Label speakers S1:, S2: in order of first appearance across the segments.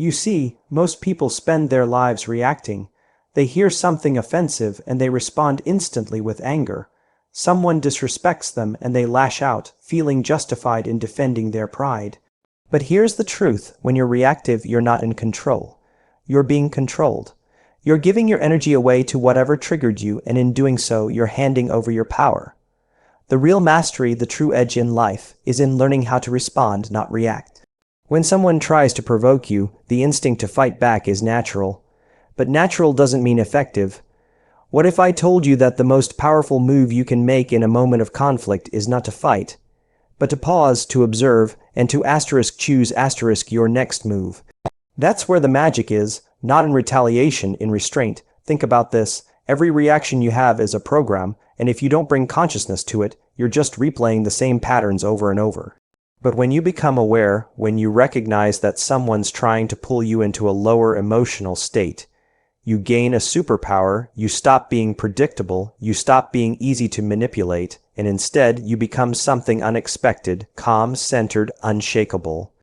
S1: You see, most people spend their lives reacting. They hear something offensive and they respond instantly with anger. Someone disrespects them and they lash out, feeling justified in defending their pride. But here's the truth: when you're reactive, you're not in control. You're being controlled. You're giving your energy away to whatever triggered you, and in doing so, you're handing over your power. The real mastery, the true edge in life, is in learning how to respond, not react. When someone tries to provoke you, the instinct to fight back is natural. But natural doesn't mean effective. What if I told you that the most powerful move you can make in a moment of conflict is not to fight, but to pause, to observe, and to choose your next move? That's where the magic is, not in retaliation, in restraint. Think about this: every reaction you have is a program, and if you don't bring consciousness to it, you're just replaying the same patterns over and over. But when you become aware, when you recognize that someone's trying to pull you into a lower emotional state, you gain a superpower. You stop being predictable, you stop being easy to manipulate, and instead you become something unexpected, calm, centered, unshakable.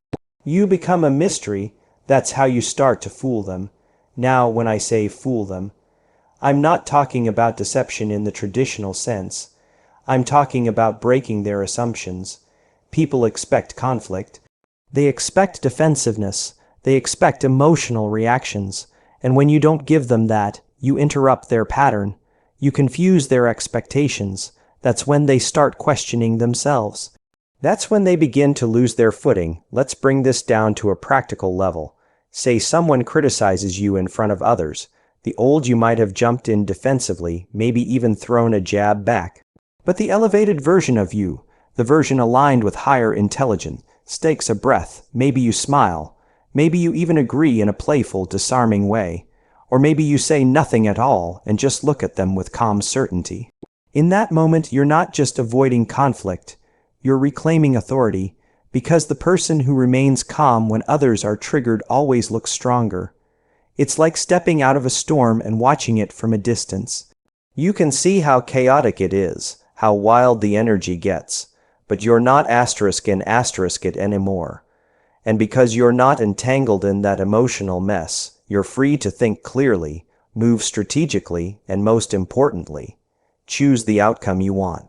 S1: You become a mystery. That's how you start to fool them. Now, when I say fool them, I'm not talking about deception in the traditional sense. I'm talking about breaking their assumptions. People expect conflict. They expect defensiveness. They expect emotional reactions. And when you don't give them that, you interrupt their pattern. You confuse their expectations. That's when they start questioning themselves. That's when they begin to lose their footing. Let's bring this down to a practical level. Say someone criticizes you in front of others. The old you might have jumped in defensively, maybe even thrown a jab back. But the elevated version of you, the version aligned with higher intelligence, takes a breath. Maybe you smile. Maybe you even agree in a playful, disarming way. Or maybe you say nothing at all and just look at them with calm certainty. In that moment, you're not just avoiding conflict. You're reclaiming authority, because the person who remains calm when others are triggered always looks stronger. It's like stepping out of a storm and watching it from a distance. You can see how chaotic it is, how wild the energy gets, but you're not it anymore. And because you're not entangled in that emotional mess, you're free to think clearly, move strategically, and most importantly, choose the outcome you want.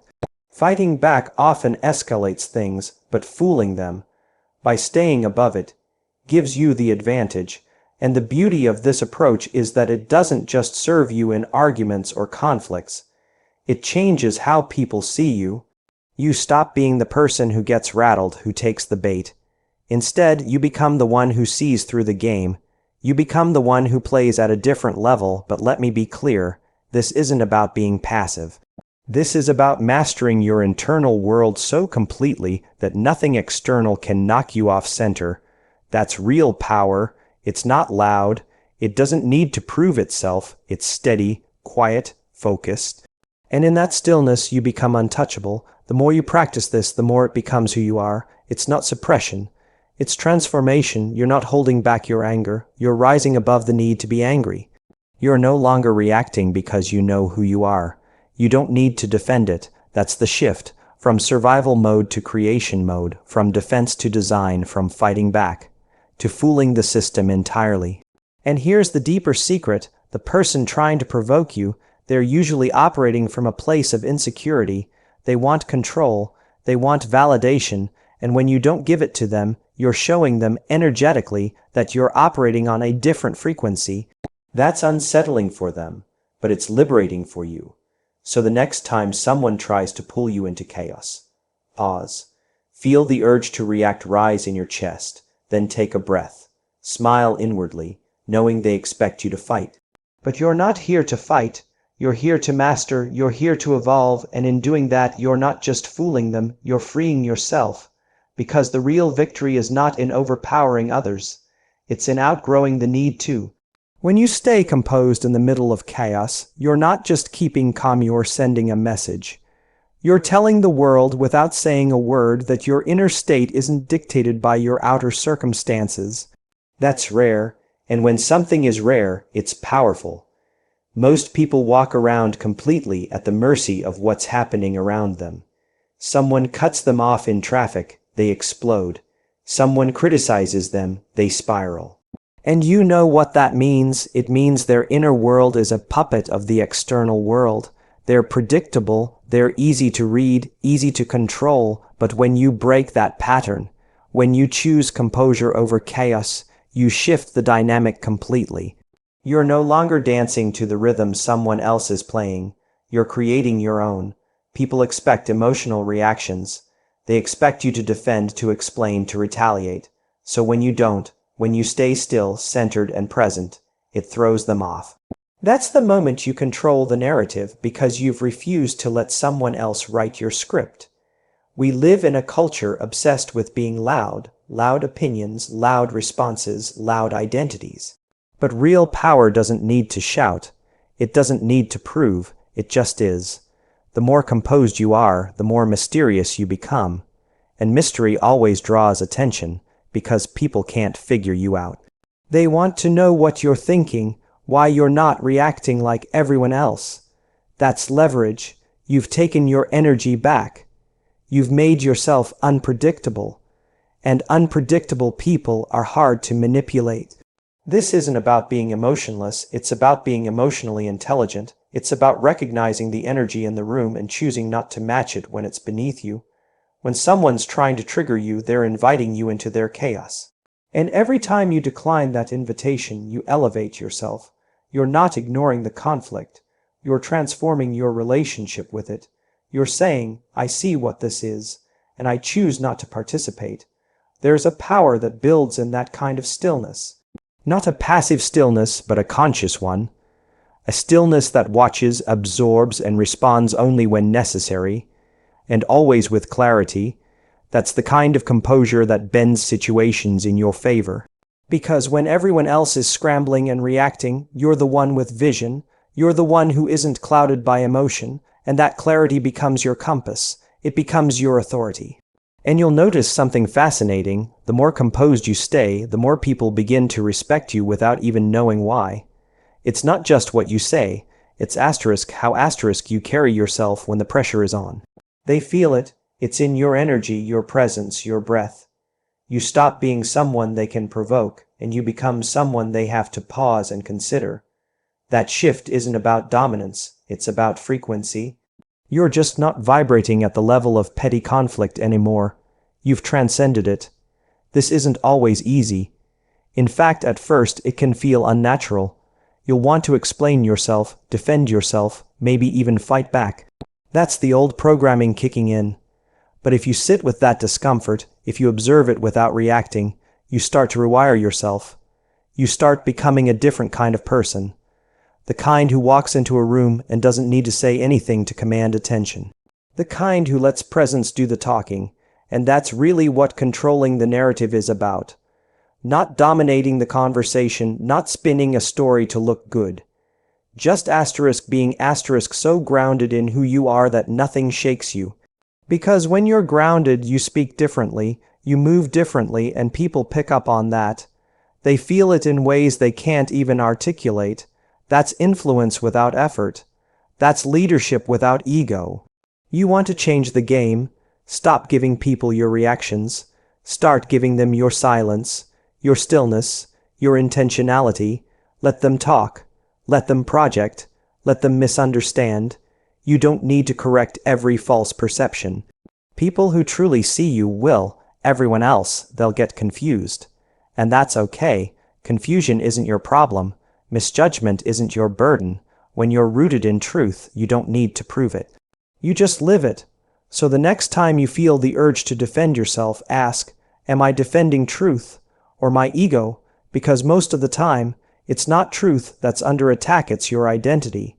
S1: Fighting back often escalates things, but fooling them, by staying above it, gives you the advantage. And the beauty of this approach is that it doesn't just serve you in arguments or conflicts. It changes how people see you. You stop being the person who gets rattled, who takes the bait. Instead, you become the one who sees through the game. You become the one who plays at a different level. But let me be clear, this isn't about being passive. This is about mastering your internal world so completely that nothing external can knock you off center. That's real power. It's not loud. It doesn't need to prove itself. It's steady, quiet, focused. And in that stillness, you become untouchable. The more you practice this, the more it becomes who you are. It's not suppression. It's transformation. You're not holding back your anger. You're rising above the need to be angry. You're no longer reacting because you know who you are. You don't need to defend it. That's the shift, from survival mode to creation mode, from defense to design, from fighting back to fooling the system entirely. And here's the deeper secret: the person trying to provoke you, they're usually operating from a place of insecurity. They want control, they want validation, and when you don't give it to them, you're showing them energetically that you're operating on a different frequency. That's unsettling for them, but it's liberating for you. So the next time someone tries to pull you into chaos, pause. Feel the urge to react rise in your chest, then take a breath. Smile inwardly, knowing they expect you to fight. But you're not here to fight. You're here to master, you're here to evolve, and in doing that, you're not just fooling them, you're freeing yourself. Because the real victory is not in overpowering others. It's in outgrowing the need to. When you stay composed in the middle of chaos, you're not just keeping calm, you're sending a message. You're telling the world without saying a word that your inner state isn't dictated by your outer circumstances. That's rare, and when something is rare, it's powerful. Most people walk around completely at the mercy of what's happening around them. Someone cuts them off in traffic, they explode. Someone criticizes them, they spiral. And you know what that means. It means their inner world is a puppet of the external world. They're predictable, they're easy to read, easy to control, but when you break that pattern, when you choose composure over chaos, you shift the dynamic completely. You're no longer dancing to the rhythm someone else is playing. You're creating your own. People expect emotional reactions. They expect you to defend, to explain, to retaliate. So when you don't, when you stay still, centered, and present, it throws them off. That's the moment you control the narrative because you've refused to let someone else write your script. We live in a culture obsessed with being loud, loud opinions, loud responses, loud identities. But real power doesn't need to shout. It doesn't need to prove. It just is. The more composed you are, the more mysterious you become. And mystery always draws attention because people can't figure you out. They want to know what you're thinking, why you're not reacting like everyone else. That's leverage. You've taken your energy back. You've made yourself unpredictable. And unpredictable people are hard to manipulate. This isn't about being emotionless, it's about being emotionally intelligent. It's about recognizing the energy in the room and choosing not to match it when it's beneath you. When someone's trying to trigger you, they're inviting you into their chaos. And every time you decline that invitation, you elevate yourself. You're not ignoring the conflict. You're transforming your relationship with it. You're saying, I see what this is, and I choose not to participate. There's a power that builds in that kind of stillness. Not a passive stillness, but a conscious one. A stillness that watches, absorbs, and responds only when necessary, and always with clarity. That's the kind of composure that bends situations in your favor. Because when everyone else is scrambling and reacting, you're the one with vision. You're the one who isn't clouded by emotion, and that clarity becomes your compass. It becomes your authority. And you'll notice something fascinating. The more composed you stay, the more people begin to respect you without even knowing why. It's not just what you say, it's how you carry yourself when the pressure is on. They feel it. It's in your energy, your presence, your breath. You stop being someone they can provoke, and you become someone they have to pause and consider. That shift isn't about dominance, it's about frequency. You're just not vibrating at the level of petty conflict anymore. You've transcended it. This isn't always easy. In fact, at first, it can feel unnatural. You'll want to explain yourself, defend yourself, maybe even fight back. That's the old programming kicking in. But if you sit with that discomfort, if you observe it without reacting, you start to rewire yourself. You start becoming a different kind of person. The kind who walks into a room and doesn't need to say anything to command attention. The kind who lets presence do the talking, and that's really what controlling the narrative is about. Not dominating the conversation, not spinning a story to look good. Just being so grounded in who you are that nothing shakes you. Because when you're grounded, you speak differently, you move differently, and people pick up on that. They feel it in ways they can't even articulate. That's influence without effort. That's leadership without ego. You want to change the game. Stop giving people your reactions. Start giving them your silence, your stillness, your intentionality. Let them talk. Let them project. Let them misunderstand. You don't need to correct every false perception. People who truly see you will. Everyone else, they'll get confused. And that's okay. Confusion isn't your problem. Misjudgment isn't your burden. When you're rooted in truth, you don't need to prove it. You just live it. So the next time you feel the urge to defend yourself, ask, am I defending truth or my ego? Because most of the time, it's not truth that's under attack, it's your identity.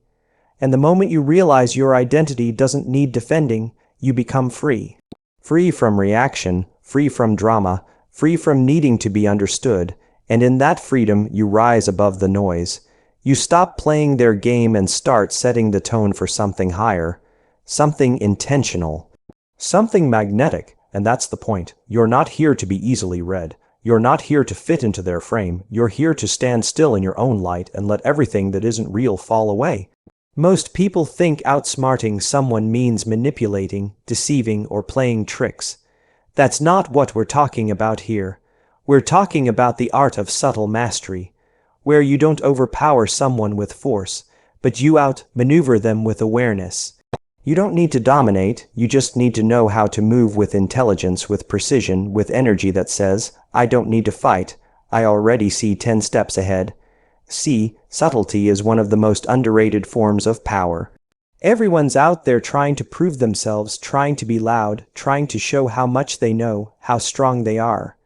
S1: And the moment you realize your identity doesn't need defending, you become free. Free from reaction, free from drama, free from needing to be understood, and in that freedom you rise above the noise. You stop playing their game and start setting the tone for something higher, something intentional, something magnetic, and that's the point. You're not here to be easily read. You're not here to fit into their frame. You're here to stand still in your own light and let everything that isn't real fall away. Most people think outsmarting someone means manipulating, deceiving, or playing tricks. That's not what we're talking about here. We're talking about the art of subtle mastery, where you don't overpower someone with force, but you outmaneuver them with awareness. You don't need to dominate, you just need to know how to move with intelligence, with precision, with energy that says, I don't need to fight, I already see 10 steps ahead. See, subtlety is one of the most underrated forms of power. Everyone's out there trying to prove themselves, trying to be loud, trying to show how much they know, how strong they are.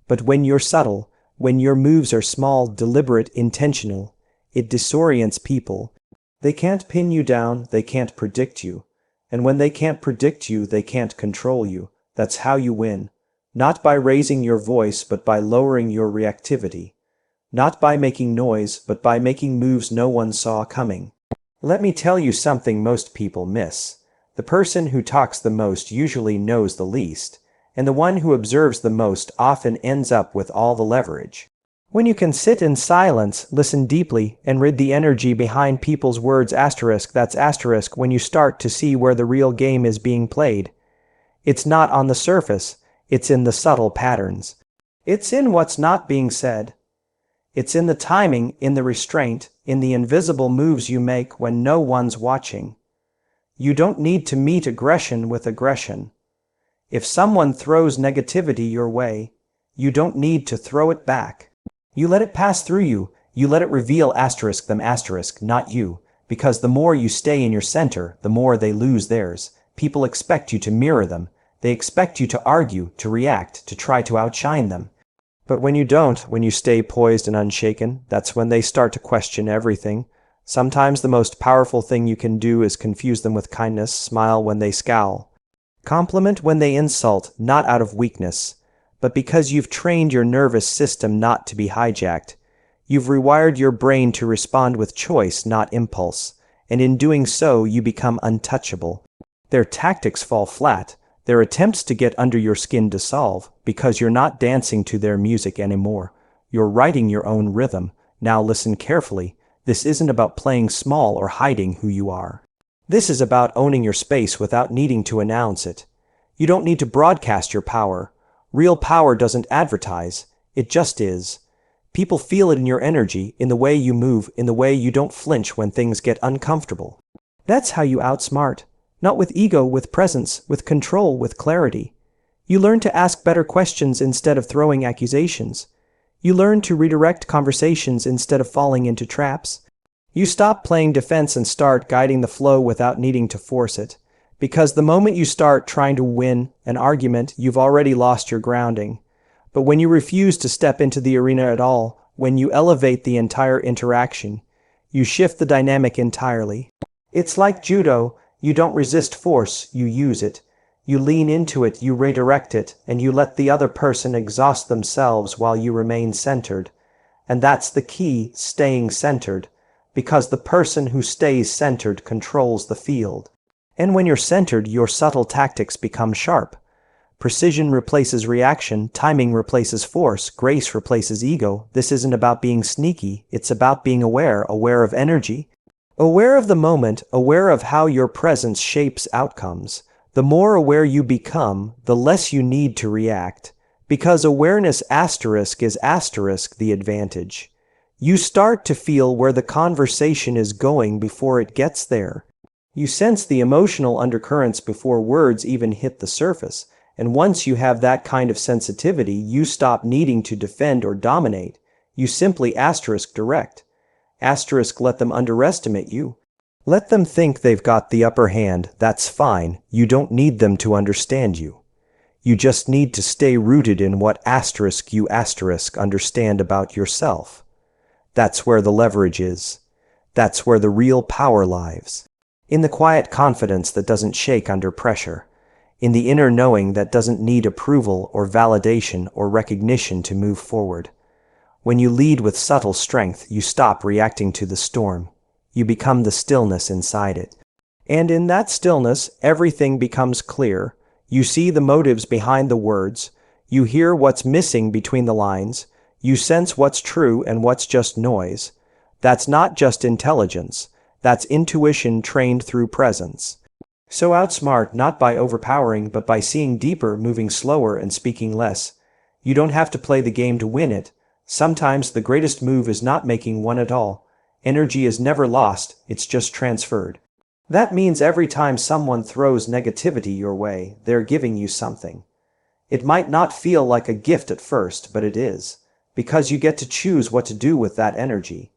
S1: But when you're subtle, when your moves are small, deliberate, intentional, it disorients people. They can't pin you down, they can't predict you. And when they can't predict you, they can't control you. That's how you win. Not by raising your voice, but by lowering your reactivity. Not by making noise, but by making moves no one saw coming. Let me tell you something most people miss. The person who talks the most usually knows the least, and the one who observes the most often ends up with all the leverage. When you can sit in silence, listen deeply, and read the energy behind people's words that's when you start to see where the real game is being played. It's not on the surface, it's in the subtle patterns. It's in what's not being said. It's in the timing, in the restraint, in the invisible moves you make when no one's watching. You don't need to meet aggression with aggression. If someone throws negativity your way, you don't need to throw it back. You let it pass through you, you let it reveal them, not you, because the more you stay in your center, the more they lose theirs. People expect you to mirror them. They expect you to argue, to react, to try to outshine them. But when you don't, when you stay poised and unshaken, that's when they start to question everything. Sometimes the most powerful thing you can do is confuse them with kindness, smile when they scowl. Compliment when they insult, not out of weakness, but because you've trained your nervous system not to be hijacked. You've rewired your brain to respond with choice, not impulse, and in doing so you become untouchable. Their tactics fall flat, their attempts to get under your skin dissolve, because you're not dancing to their music anymore. You're writing your own rhythm. Now listen carefully. This isn't about playing small or hiding who you are. This is about owning your space without needing to announce it. You don't need to broadcast your power. Real power doesn't advertise, it just is. People feel it in your energy, in the way you move, in the way you don't flinch when things get uncomfortable. That's how you outsmart. Not with ego, with presence, with control, with clarity. You learn to ask better questions instead of throwing accusations. You learn to redirect conversations instead of falling into traps. You stop playing defense and start guiding the flow without needing to force it. Because the moment you start trying to win an argument, you've already lost your grounding. But when you refuse to step into the arena at all, when you elevate the entire interaction, you shift the dynamic entirely. It's like judo. You don't resist force, you use it. You lean into it, you redirect it, and you let the other person exhaust themselves while you remain centered. And that's the key, staying centered. Because the person who stays centered controls the field. And when you're centered, your subtle tactics become sharp. Precision replaces reaction, timing replaces force, grace replaces ego. This isn't about being sneaky, it's about being aware of energy. Aware of the moment, aware of how your presence shapes outcomes. The more aware you become, the less you need to react. Because awareness is the advantage. You start to feel where the conversation is going before it gets there. You sense the emotional undercurrents before words even hit the surface, and once you have that kind of sensitivity, you stop needing to defend or dominate. You simply direct. Let them underestimate you. Let them think they've got the upper hand, that's fine. You don't need them to understand you. You just need to stay rooted in what you understand about yourself. That's where the leverage is. That's where the real power lies. In the quiet confidence that doesn't shake under pressure. In the inner knowing that doesn't need approval or validation or recognition to move forward. When you lead with subtle strength, you stop reacting to the storm. You become the stillness inside it. And in that stillness, everything becomes clear. You see the motives behind the words. You hear what's missing between the lines. You sense what's true and what's just noise. That's not just intelligence. That's intuition trained through presence. So outsmart not by overpowering, but by seeing deeper, moving slower, and speaking less. You don't have to play the game to win it. Sometimes the greatest move is not making one at all. Energy is never lost, it's just transferred. That means every time someone throws negativity your way, they're giving you something. It might not feel like a gift at first, but it is, because you get to choose what to do with that energy.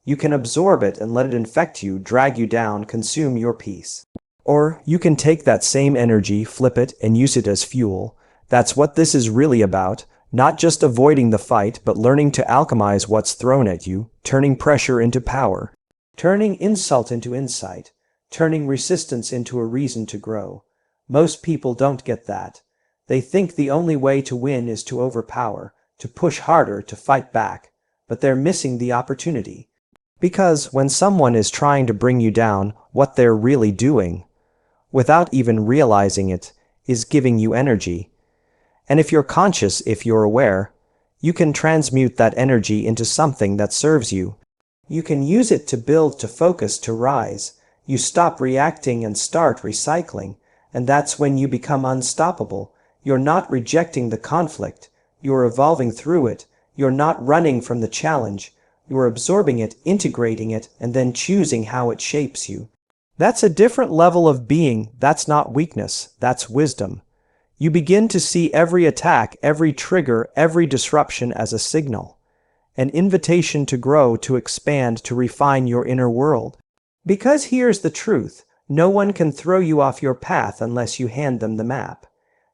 S1: You can absorb it and let it infect you, drag you down, consume your peace. Or you can take that same energy, flip it, and use it as fuel. That's what this is really about, not just avoiding the fight, but learning to alchemize what's thrown at you, turning pressure into power, turning insult into insight, turning resistance into a reason to grow. Most people don't get that. They think the only way to win is to overpower, to push harder, to fight back, but they're missing the opportunity. Because when someone is trying to bring you down, what they're really doing, without even realizing it, is giving you energy. And if you're conscious, if you're aware, you can transmute that energy into something that serves you. You can use it to build, to focus, to rise. You stop reacting and start recycling, and that's when you become unstoppable. You're not rejecting the conflict. You're evolving through it. You're not running from the challenge. You're absorbing it, integrating it, and then choosing how it shapes you. That's a different level of being. That's not weakness. That's wisdom. You begin to see every attack, every trigger, every disruption as a signal. An invitation to grow, to expand, to refine your inner world. Because here's the truth. No one can throw you off your path unless you hand them the map.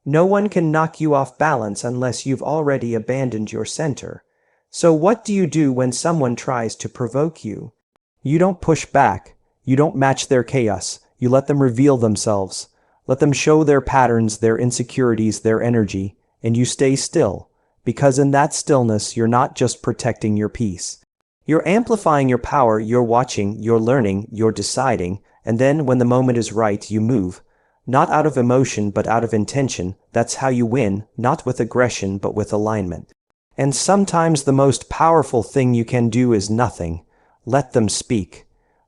S1: No one can knock you off balance unless you've already abandoned your center. So what do you do when someone tries to provoke you? You don't push back. You don't match their chaos. You let them reveal themselves. Let them show their patterns, their insecurities, their energy, and you stay still, because in that stillness you're not just protecting your peace. You're amplifying your power, you're watching, you're learning, you're deciding, and then when the moment is right, you move. Not out of emotion, but out of intention. That's how you win, not with aggression, but with alignment. And sometimes the most powerful thing you can do is nothing. Let them speak.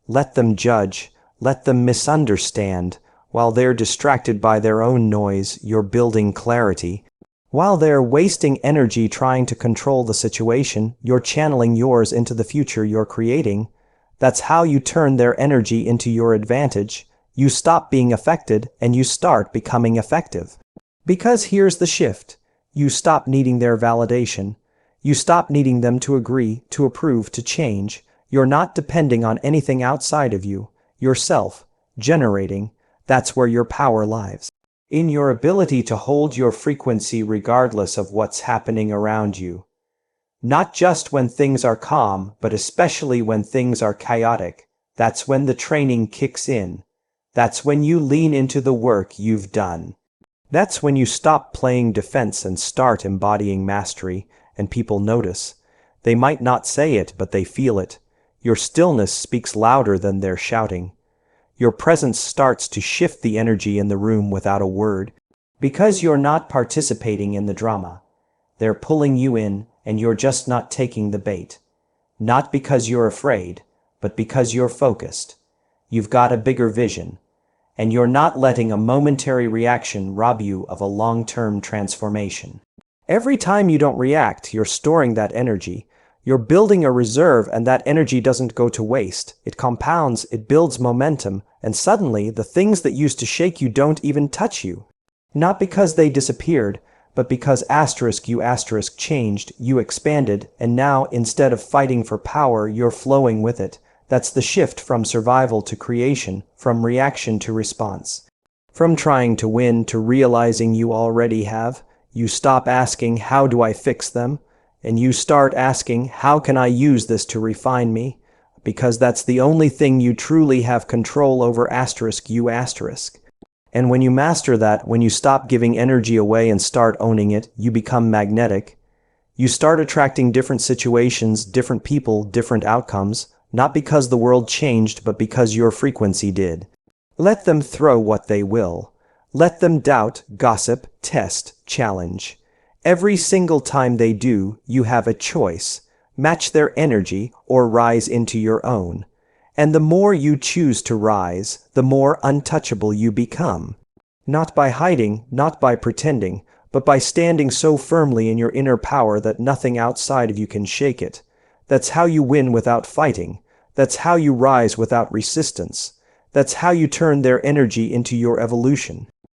S1: Let them judge. Let them misunderstand. While they're distracted by their own noise, you're building clarity. While they're wasting energy trying to control the situation, you're channeling yours into the future you're creating. That's how you turn their energy into your advantage. You stop being affected and you start becoming effective. Because here's the shift. You stop needing their validation. You stop needing them to agree, to approve, to change. You're not depending on anything outside of you. Yourself, generating. That's where your power lies. In your ability to hold your frequency regardless of what's happening around you. Not just when things are calm, but especially when things are chaotic. That's when the training kicks in. That's when you lean into the work you've done. That's when you stop playing defense and start embodying mastery, and people notice. They might not say it, but they feel it. Your stillness speaks louder than their shouting. Your presence starts to shift the energy in the room without a word. Because you're not participating in the drama. They're pulling you in, and you're just not taking the bait. Not because you're afraid, but because you're focused. You've got a bigger vision. And you're not letting a momentary reaction rob you of a long-term transformation. Every time you don't react, you're storing that energy. You're building a reserve, and that energy doesn't go to waste. It compounds, it builds momentum, and suddenly the things that used to shake you don't even touch you. Not because they disappeared, but because you changed, you expanded, and now instead of fighting for power, you're flowing with it. That's the shift from survival to creation, from reaction to response. From trying to win to realizing you already have. You stop asking, how do I fix them? And you start asking, how can I use this to refine me? Because that's the only thing you truly have control over you. And when you master that, when you stop giving energy away and start owning it, you become magnetic. You start attracting different situations, different people, different outcomes. Not because the world changed, but because your frequency did. Let them throw what they will. Let them doubt, gossip, test, challenge. Every single time they do, you have a choice. Match their energy or rise into your own. And the more you choose to rise, the more untouchable you become. Not by hiding, not by pretending, but by standing so firmly in your inner power that nothing outside of you can shake it. That's how you win without fighting. That's how you rise without resistance. That's how you turn their energy into your evolution.